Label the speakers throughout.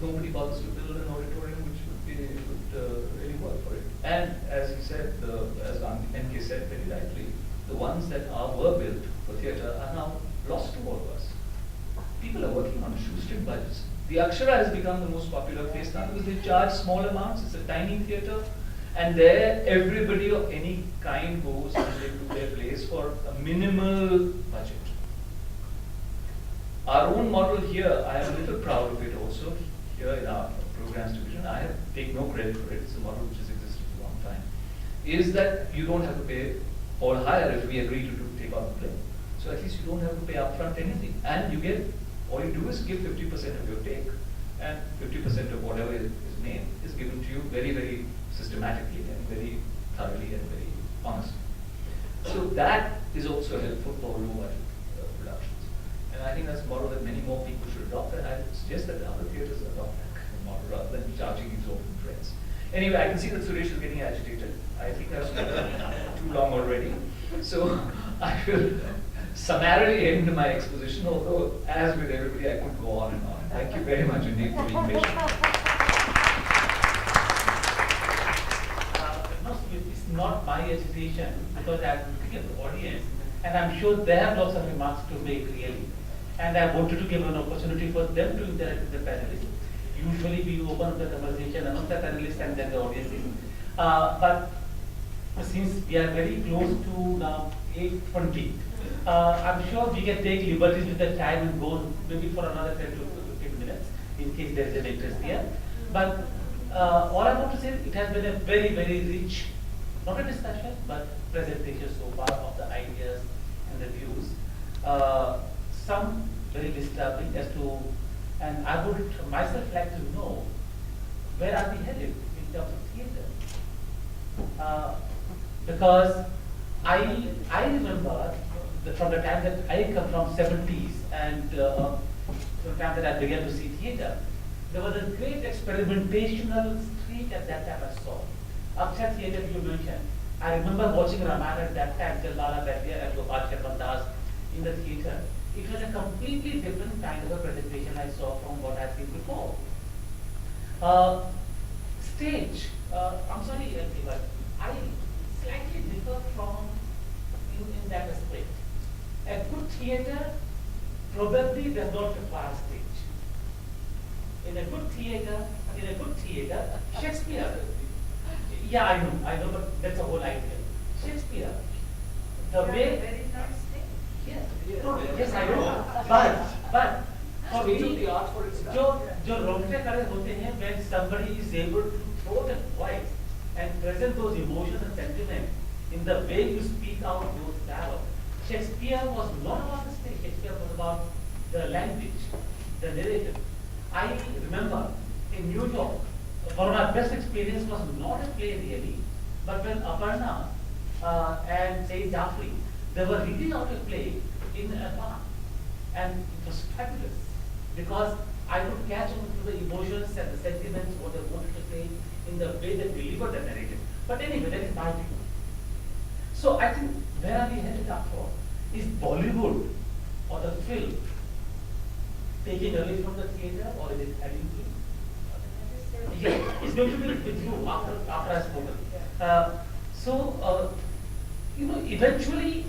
Speaker 1: nobody bothers to build an auditorium which would really work for it. And as he said, as NK said very rightly, the ones that were built for theatre are now lost to all of us. People are working on shoestring budgets. The Akshara has become the most popular place now because they charge small amounts. It's a tiny theatre, and there everybody of any kind goes and they do their plays for a minimal budget. Our own model here, I am a little proud of it also, here in our programs division. I take no credit for it, it's a model which has existed for a long time, is that you don't have to pay or higher if we agree to take out the play. So at least you don't have to pay upfront anything. And you get, all you do is give 50% of your take, and 50% of whatever is made is given to you very, very systematically and very thoroughly and very honestly. So that is also helpful for low budget productions. And I think that's a model that many more people should adopt, and I suggest that other theatres adopt that model rather than charging exorbitant rates. Anyway, I can see that Suresh is getting agitated. I think I've spoken too long already. So I will summarily end my exposition, although as with everybody I could go on and on. Thank you very much indeed for being patient.
Speaker 2: It's not my agitation because I'm looking at the audience and I'm sure they have lots of remarks to make really. And I wanted to give an opportunity for them to interact with the panelists. Usually we open up the conversation among the panelists and then the audience. But since we are very close to now 8:20, I'm sure we can take liberties with the time and go maybe for another 10 to 15 minutes in case there is an interest here. But all I want to say, it has been a very, very rich, not a discussion, but presentation so far of the ideas and the views. Some very disturbing as to, and I would myself like to know, where are we headed in terms of theatre? Because I remember from the time that I come from 70s and from the time that I began to see theatre, there was a great experimentational streak at that time I saw. Upset theatre you mentioned. I remember watching Ramayana at that time, till Lala Bhatia and Gopal Charan Das in the theatre. It was a completely different kind of a presentation I saw from what I've seen before. Stage, I'm sorry, but I slightly differ from you in that aspect. A good theatre probably does not require stage. In a good theatre, Shakespeare. Yeah, I know, but that's the whole idea. Shakespeare, the way.
Speaker 3: Very nice thing.
Speaker 2: Yes, I know. But for me, जो रोंगटे खड़े होते हैं when somebody is able to throw the voice and present those emotions and sentiments in the way you speak out those dialogue. Shakespeare was not about the stage. Shakespeare was about the language, the narrative. I remember in New York, one of my best experience was not a play really, but when Aparna and say Jaffrey, they were reading out a play in advance, and it was fabulous because I could catch on to the emotions and the sentiments, what they wanted to say in the way they delivered the narrative. But anyway, that is my view. So I think where are we headed after all? Is Bollywood or the film taking away from the theatre, or is it adding to it? Yeah, it's going to be with you after I've spoken. Eventually,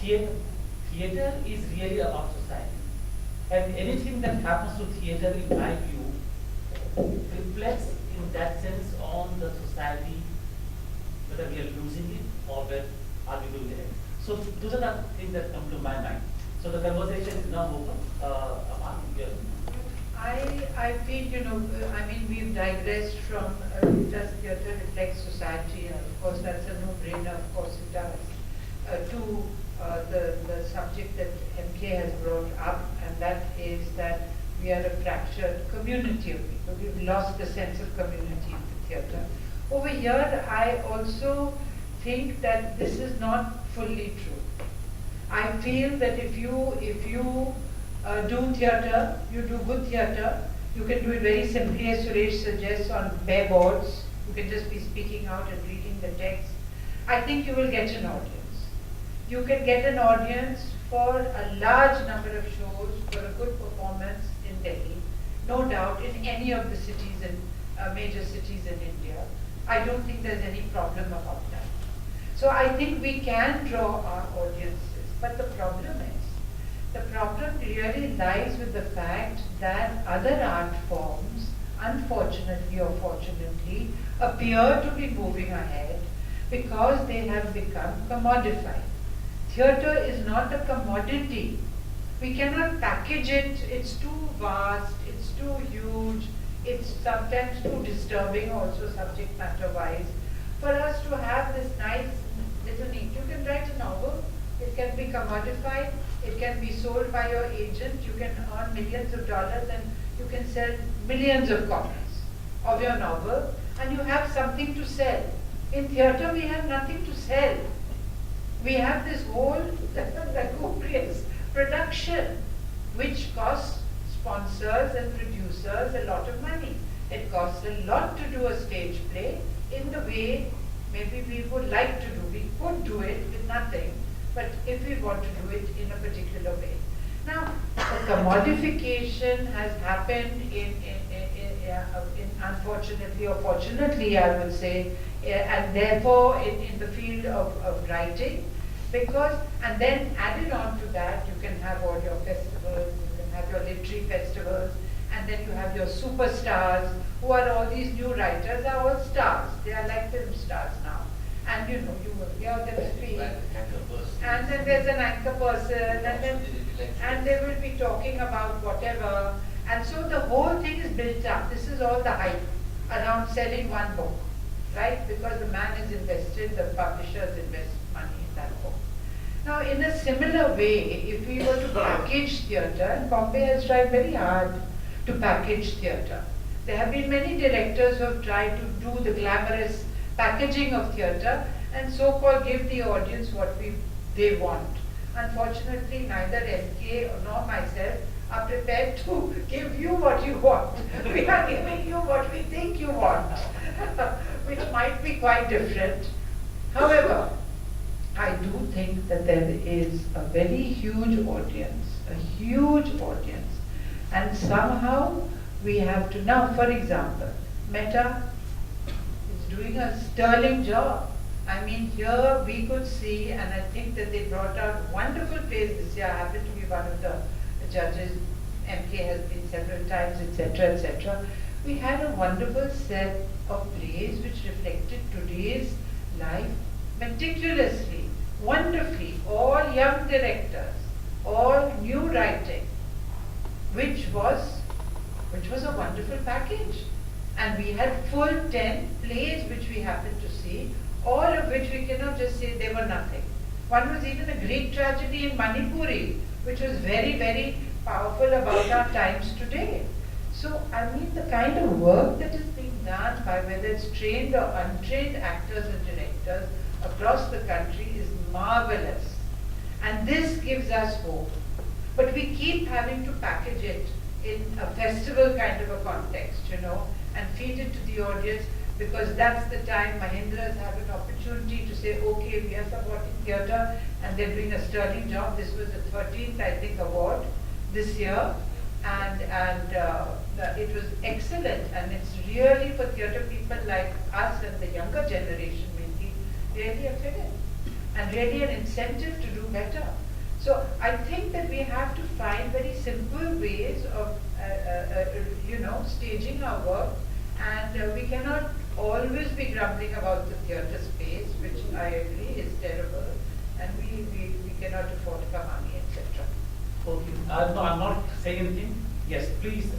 Speaker 2: theatre is really about society. And anything that happens to theatre, in my view, reflects in that sense on the society, whether we are losing it or where are we doing it. So those are the things that come to my mind. So the conversation is now open. Amal,
Speaker 3: I feel, we've digressed from does theatre reflect society, and of course that's a no-brainer, of course it does, to the subject that MK has brought up, and that is that we are a fractured community of people. We've lost the sense of community in the theatre. Over here, I also think that this is not fully true. I feel that if you do theatre, you do good theatre, you can do it very simply, as Suresh suggests, on bare boards. You can just be speaking out and reading the text. I think you will get an audience. You can get an audience for a large number of shows, for a good performance in Delhi. no doubt, in any of the cities in major cities in India. I don't think there's any problem about that. So I think we can draw our audiences, but the problem really lies with the fact that other art forms, unfortunately or fortunately, appear to be moving ahead because they have become commodified. Theatre is not a commodity. We cannot package it. It's too vast, it's too huge, it's sometimes too disturbing also subject matter wise for us to have this nice little niche. You can write a novel, it can be commodified, it can be sold by your agent, you can earn millions of dollars and you can sell millions of copies of your novel and you have something to sell. In theatre we have nothing to sell. We have this whole lugubrious production which costs sponsors and producers a lot of money. It costs a lot to do a stage play in the way maybe we would like to do. We could do it with nothing, but if we want to do it in a particular way. Now, the commodification has happened in unfortunately or fortunately, I would say, and therefore in the field of writing, because, and then added on to that, you can have all your festivals, you can have your literary festivals, and then you have your superstars, who are all these new writers, are all stars. They are like film stars now. And you know, you will hear them speak. And then there's an anchor person, and they will be talking about whatever. And so the whole thing is built up. This is all the hype around selling one book, right? Because the man is invested, the publishers invest money in that book. Now, in a similar way, if we were to package theatre, and Bombay has tried very hard to package theatre. There have been many directors who have tried to do the glamorous packaging of theatre and so-called give the audience what they want. Unfortunately, neither MK nor myself are prepared to give you what you want. We are giving you what we think you want, which might be quite different. However, I do think that there is a very huge audience, and somehow we have to, now for example, Meta is doing a sterling job. I mean, here we could see, and I think that they brought out wonderful plays this year. I happen to be one of the judges. MK has been several times, etc., etc. We had a wonderful set of plays which reflected today's life meticulously, wonderfully, all young directors, all new writing, which was a wonderful package. And we had full 10 plays which we happened to see, all of which we cannot just say they were nothing. One was even a Greek tragedy in Manipuri, which was very, very powerful about our times today. So, I mean, the kind of work that is being done by whether it's trained or untrained actors and directors across the country is marvelous. And this gives us hope. But we keep having to package it in a festival kind of a context, you know, and feed it to the audience, because that's the time Mahindras have an opportunity to say, okay, we are supporting theatre, and they're doing a sterling job. This was the 13th, I think, award this year, and it was excellent, and it's really for theatre people like us and the younger generation, maybe, really a fitting, and really an incentive to do better. So I think that we have to find very simple ways of, staging our work, and we cannot always be grumbling about the theatre space, which I agree is terrible, and we cannot afford money, etc.
Speaker 2: Okay. No, I'm not saying anything. Yes, please.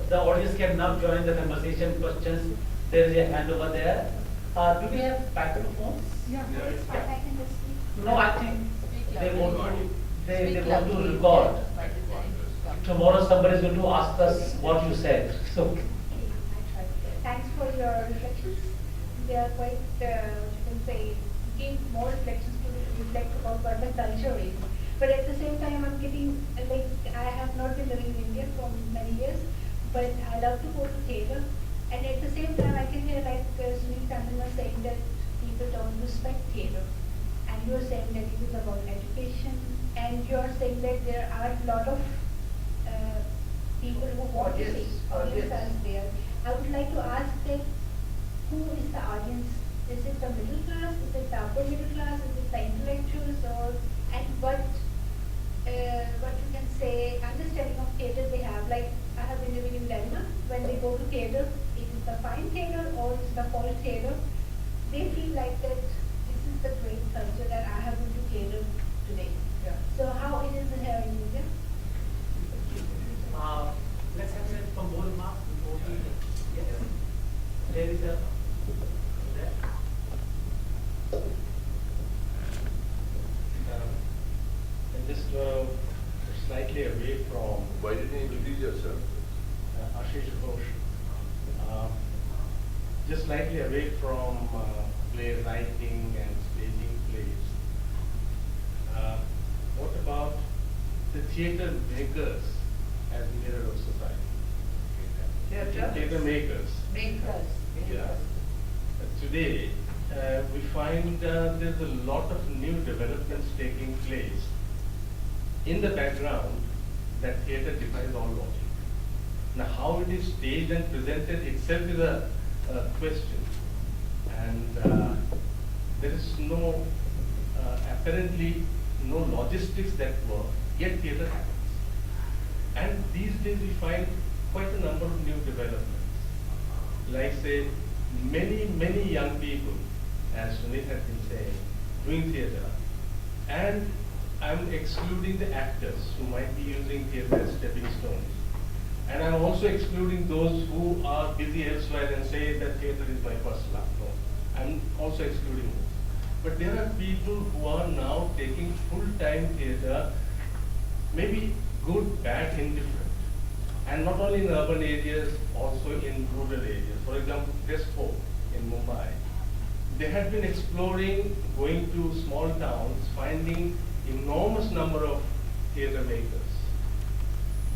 Speaker 2: The audience can now join the conversation. Questions. There is a hand over there. Do we have microphones?
Speaker 4: Yeah, it's fine. I can just speak.
Speaker 2: No, I think they want to. They want to record. Tomorrow somebody is going to ask us what you said. So.
Speaker 4: Thanks for your reflections. They are quite, you can say, give more reflections to reflect about what the culture is. But at the same time, I'm getting, like, I have not been living in India for many years, but I love to go to theatre. And at the same time, I can hear, like, Sunit Tandon was saying that people don't respect theatre. And you're saying that it is about education. And you're saying that there are a lot of people who want to see, audience is there. I would like to ask that who is the audience? Is it the middle class? Is it the upper middle class? Is it the intellectuals? And what you can say, understanding of theatre they have? Like I have been living in Denmark. When they go to theatre, it is the fine theatre or it is the folk theatre. They feel like that this is the great culture that I have been to theatre today.
Speaker 3: Yeah.
Speaker 4: So how it is here in India?
Speaker 2: Let's have it from both marks before we yes. There is a there.
Speaker 5: And just slightly away from
Speaker 6: Why didn't you introduce yourself?
Speaker 5: Ashish Ghosh, just slightly away from playwriting and staging plays. What about the theatre makers as mirror of society? Theatre makers.
Speaker 3: Makers.
Speaker 5: Yeah. Today, we find there's a lot of new developments taking place in the background that theatre defies all logic. Now, how it is staged and presented itself is a question, and there is no apparently no logistics that work. Yet theatre happens, and these days we find quite a number of new developments. Like say, many young people, as Sunit has been saying, doing theatre, and I'm excluding the actors who might be using theatre as stepping stones. And I'm also excluding those who are busy elsewhere and say that theatre is my first love. No, I'm also excluding those. But there are people who are now taking full-time theatre, maybe good, bad, indifferent. And not only in urban areas, also in rural areas. For example, Crespo in Mumbai. They had been exploring, going to small towns, finding enormous number of theatre makers,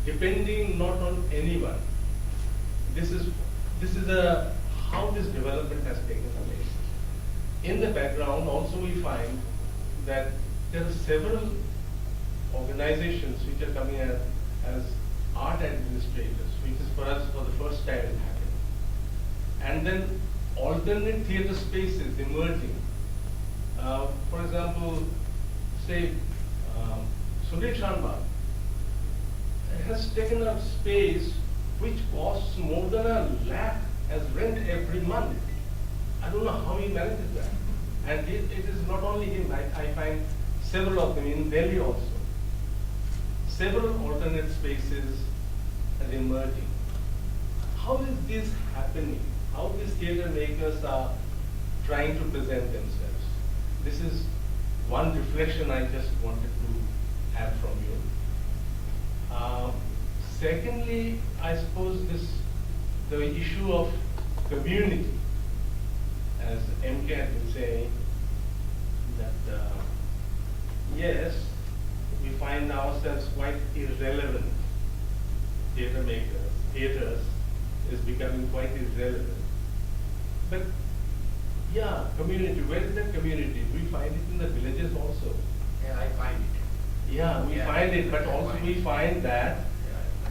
Speaker 5: depending not on anyone. This is how this development has taken place. In the background, also we find that there are several organizations which are coming as art administrators, which is for us for the first time in happening. And then alternate theatre spaces emerging. For example, say Suresh has taken up space which costs more than $1 lakh as rent every month. I don't know how he manages that. And it is not only him, I find several of them in Delhi also. Several alternate spaces are emerging. How is this happening? How these theatre makers are trying to present themselves? This is one reflection I just wanted to have from you. Secondly, I suppose the issue of community, as MK had been saying, that yes, we find ourselves quite irrelevant theatre makers. Theatres is becoming quite irrelevant. But yeah, community, where is that community? We find it in the villages also.
Speaker 6: Yeah, I find it.
Speaker 5: Yeah, we find it, but also we find that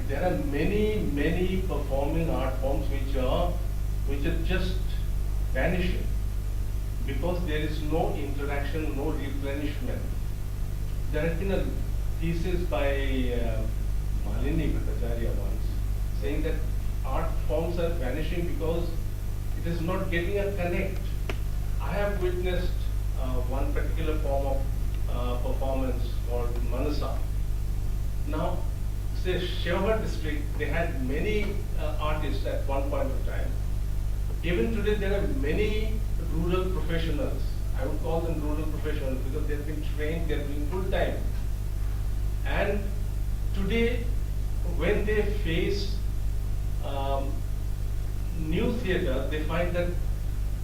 Speaker 5: there are many performing art forms which are just vanishing because there is no interaction, no replenishment. There has been a thesis by Malini Bhattacharya once saying that art forms are vanishing because it is not getting a connect. I have witnessed one particular form of performance called Manasa. Now, say Shevha district, they had many artists at one point of time. Even today, there are many rural professionals. I would call them rural professionals because they've been trained, they're doing full time. And today, when they face new theatre, they find that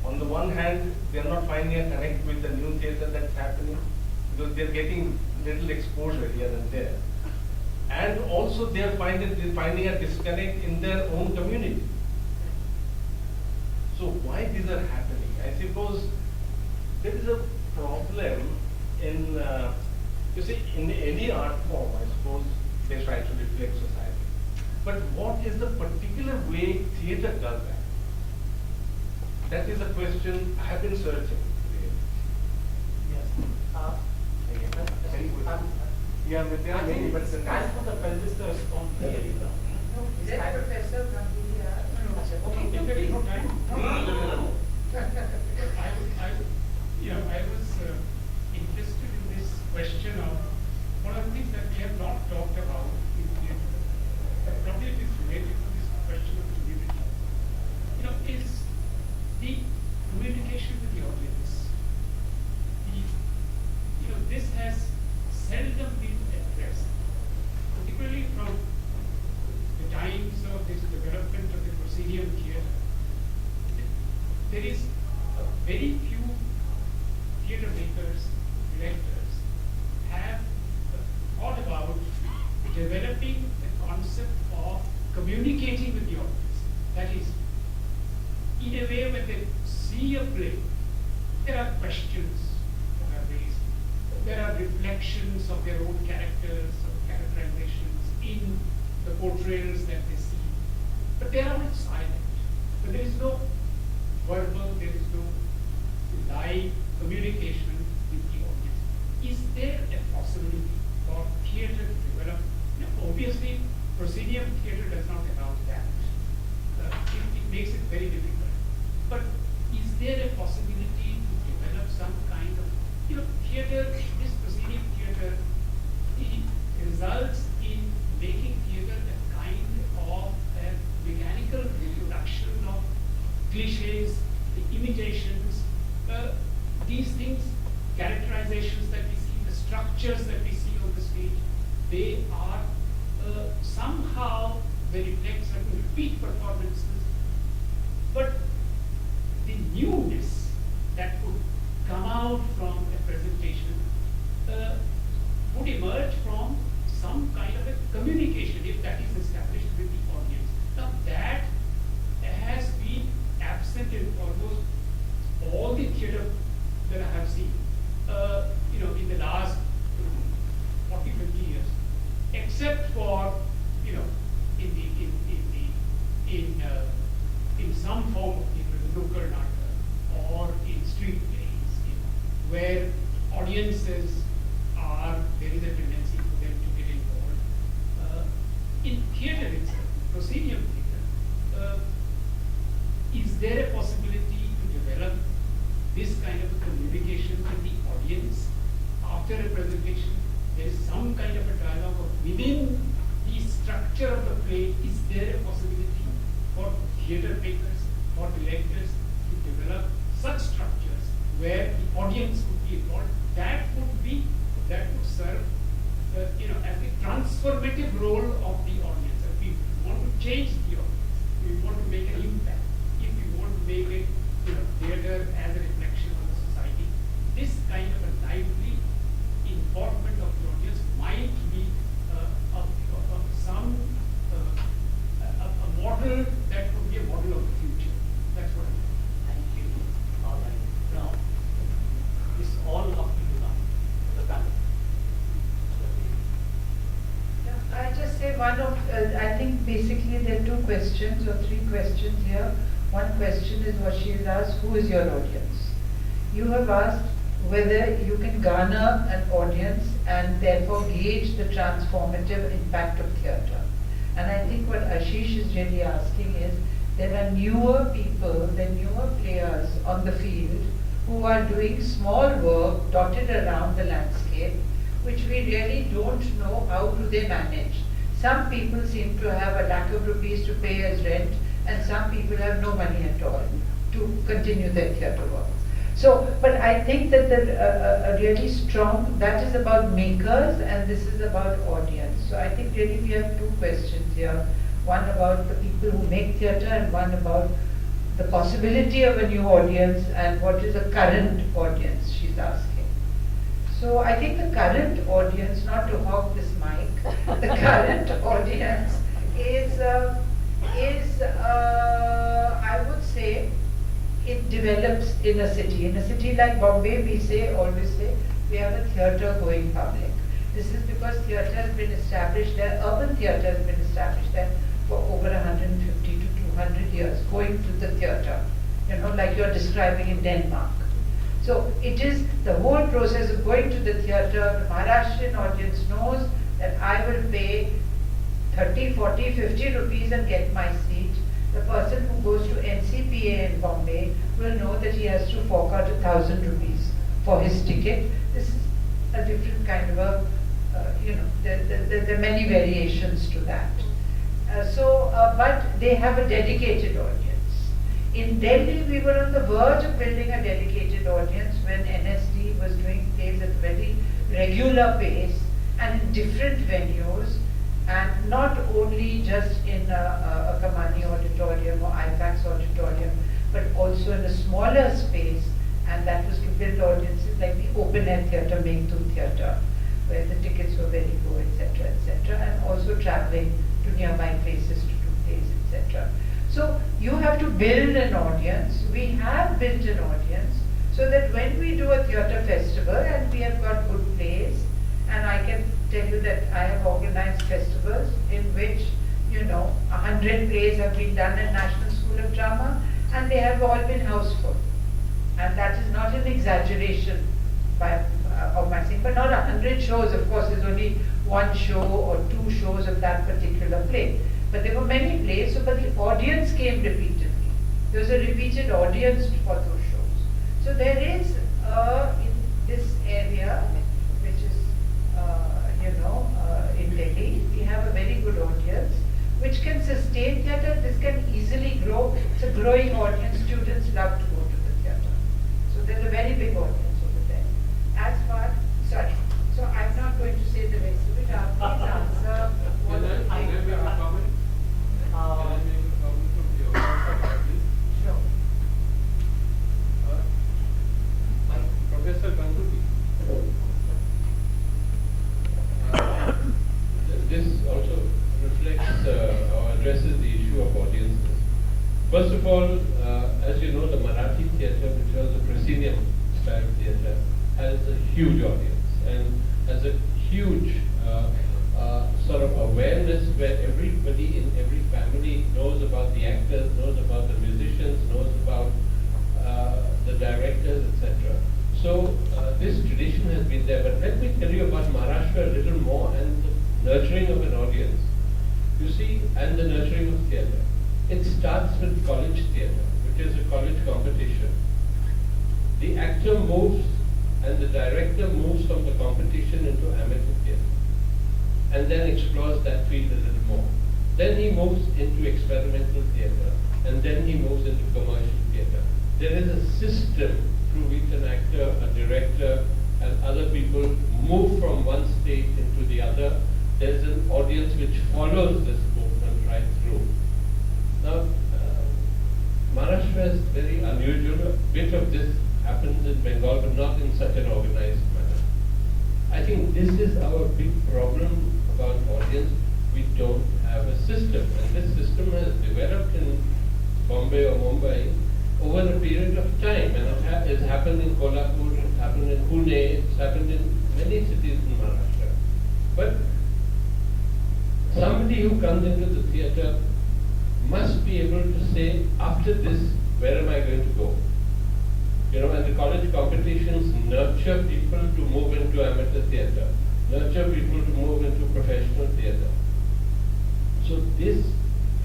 Speaker 5: on the one hand, they're not finding a connect with the new theatre that's happening because they're getting little exposure here and there. And also they're finding a disconnect in their own community. So why these are happening? I suppose there is a problem in, you see, in any art form, I suppose they try to reflect society. But what is the particular way theatre does that? That is a question I have been searching.
Speaker 2: Yes.
Speaker 5: Yeah, but there are many, but
Speaker 2: It's time for the panelists to respond clearly now.
Speaker 3: Is that Professor Ganguly?
Speaker 2: Okay,
Speaker 7: If there is no time.
Speaker 5: no.
Speaker 7: I was interested in this question of one of the things that we have not talked about in theatre, but probably it is related to this question of community. Is the communication with the audience. This has seldom been addressed, particularly from the times of this development of the proscenium theatre. There is very few theatre makers, directors have thought about developing the concept of communicating with the audience. That is, in a way when they see a play, there are questions that are raised. There are reflections of their own characters, of characterizations in the portrayals that they see. But they are all silent. But there is no verbal, there is no live communication with the audience. Is there a possibility for theatre to develop? Obviously, proscenium theatre does not allow that. It makes it very difficult. But is there a possibility to develop some kind of, theatre, this proscenium theatre, it results in making theatre a kind of a mechanical reproduction of cliches, the imitations, these things, characterizations that we see, the structures that we see on the stage, they are somehow, they reflect certain repeat performances, but the newness that would come out from a presentation would emerge from some kind of a communication, if that is established with the audience. Now that has been absent in almost all the theatre that I have seen, in the last 40, 50 years, except for, in some form of theatre, the nukkad natak, or in street plays, where audiences are, there is a tendency for them to get involved. In theatre itself, proscenium theatre, is there a possibility to develop this kind of a communication with the audience after a presentation? There is some kind of a dialogue of within the structure of the play. Is there a possibility for theatre makers, for directors to develop such structures where the audience would be involved? That would serve, as the transformative role of the audience. If we want to change the audience, we want to make an impact. If we want to make it, theatre as a reflection of the society, this kind of a lively involvement of the audience might be a model that could be a model of the future. That's what I think.
Speaker 2: Thank you. All right. Now, it's all up to you now, the panel.
Speaker 3: I just say I think basically there are two questions or three questions here. One question is what she has asked, who is your audience? You have asked whether you can garner an audience and therefore gauge the transformative impact of theatre. And I think what Ashish is really asking is, there are newer people, there are newer players on the field who are doing small work dotted around the landscape, which we really don't know how do they manage. Some people seem to have a lakh of rupees to pay as rent, and some people have no money at all to continue their theatre work. So, but I think that a really strong, that is about makers and this is about audience. So I think really we have two questions here. One about the people who make theatre and one about the possibility of a new audience and what is a current audience, she's asking. So I think the current audience, not to hog this mic, the current audience is I would say, it develops in a city. In a city like Bombay, we always say, we have a theatre going public. This is because theatre has been established there, urban theatre has been established there over 150 to 200 years going to the theatre, like you're describing in Denmark. So it is the whole process of going to the theatre. The Maharashtrian audience knows that I will pay 30, 40, 50 rupees and get my seat. The person who goes to NCPA in Bombay will know that he has to fork out 1,000 rupees for his ticket. This is a different kind of a, there are many variations to that. But they have a dedicated audience. In Delhi, we were on the verge of building a dedicated audience when NSD was doing plays at a very regular pace and in different venues, and not only just in a Kamani auditorium or IFAX auditorium, but also in a smaller space, and that was to build audiences like the open air theatre, Meghdut Theatre, where the tickets were very low, etc., and also traveling to nearby places to do plays, etc. So you have to build an audience. We have built an audience so that when we do a theatre festival and we have got good plays, and I can tell you that I have organized festivals in which 100 plays have been done at National School of Drama, and they have all been houseful. And that is not an exaggeration of my saying, but not 100 shows. Of course, there's only one show or two shows of that particular play. But there were many plays, but the audience came repeatedly. There was a repeated audience for those shows. So there is, in this area, which is, in Delhi, we have a very good audience, which can sustain theatre. This can easily grow. It's a growing audience. Students love to go to the theatre. So there's a very big audience over there. So I'm not going to say the rest of it. Please answer what you think.
Speaker 6: Can I make a comment? Can I make a comment from the audience, please?
Speaker 3: Sure.
Speaker 6: Professor Ganguly, this also reflects or addresses the issue of audiences. First of all, as you know, the Marathi theatre, which was a proscenium style theatre, has a huge audience and has a huge sort of awareness where everybody in every family knows about the actors, knows about the musicians, knows about the directors, etc. So this tradition has been there. But let me tell you about Maharashtra a little more and the nurturing of an audience. You see, and the nurturing of theatre. It starts with college theatre, which is a college competition. The actor moves and the director moves from the competition into amateur theatre, and then explores that field a little more. Then he moves into experimental theatre, and then he moves into commercial theatre. There is a system through which an actor, a director, and other people move from one state into the other. There's an audience which follows this movement right through. Now, Maharashtra is very unusual. A bit of this happens in Bengal, but not in such an organized manner. I think this is our big problem about audience. We don't have a system, and this system has developed in Bombay or Mumbai over a period of time, and it's happened in Kolhapur, it's happened in Pune, it's happened in many cities in Maharashtra. But somebody who comes into the theatre must be able to say, after this, where am I going to go? And the college competitions nurture people to move into amateur theatre, nurture people to move into professional theatre. So this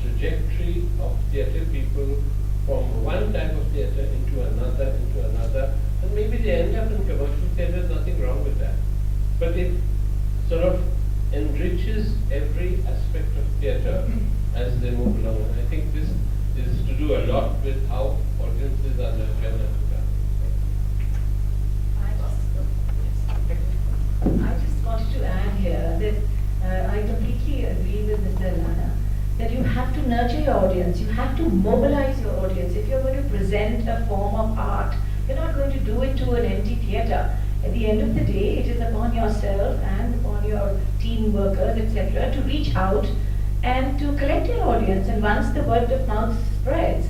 Speaker 6: trajectory of theatre people from one type of theatre into another, and maybe they end up in commercial theatre, there's nothing wrong with that. But it sort of enriches every aspect of theatre as they move along. And I think this is to do a lot with how audiences are nurtured.
Speaker 8: I just wanted to add here that I completely agree with Mr. Allana that you have to nurture your audience, you have to mobilize your audience. If you're going to present a form of art, you're not going to do it to an empty theatre. At the end of the day, it is upon yourself and upon your team workers, etc., to reach out and to collect your audience. And once the word of mouth spreads,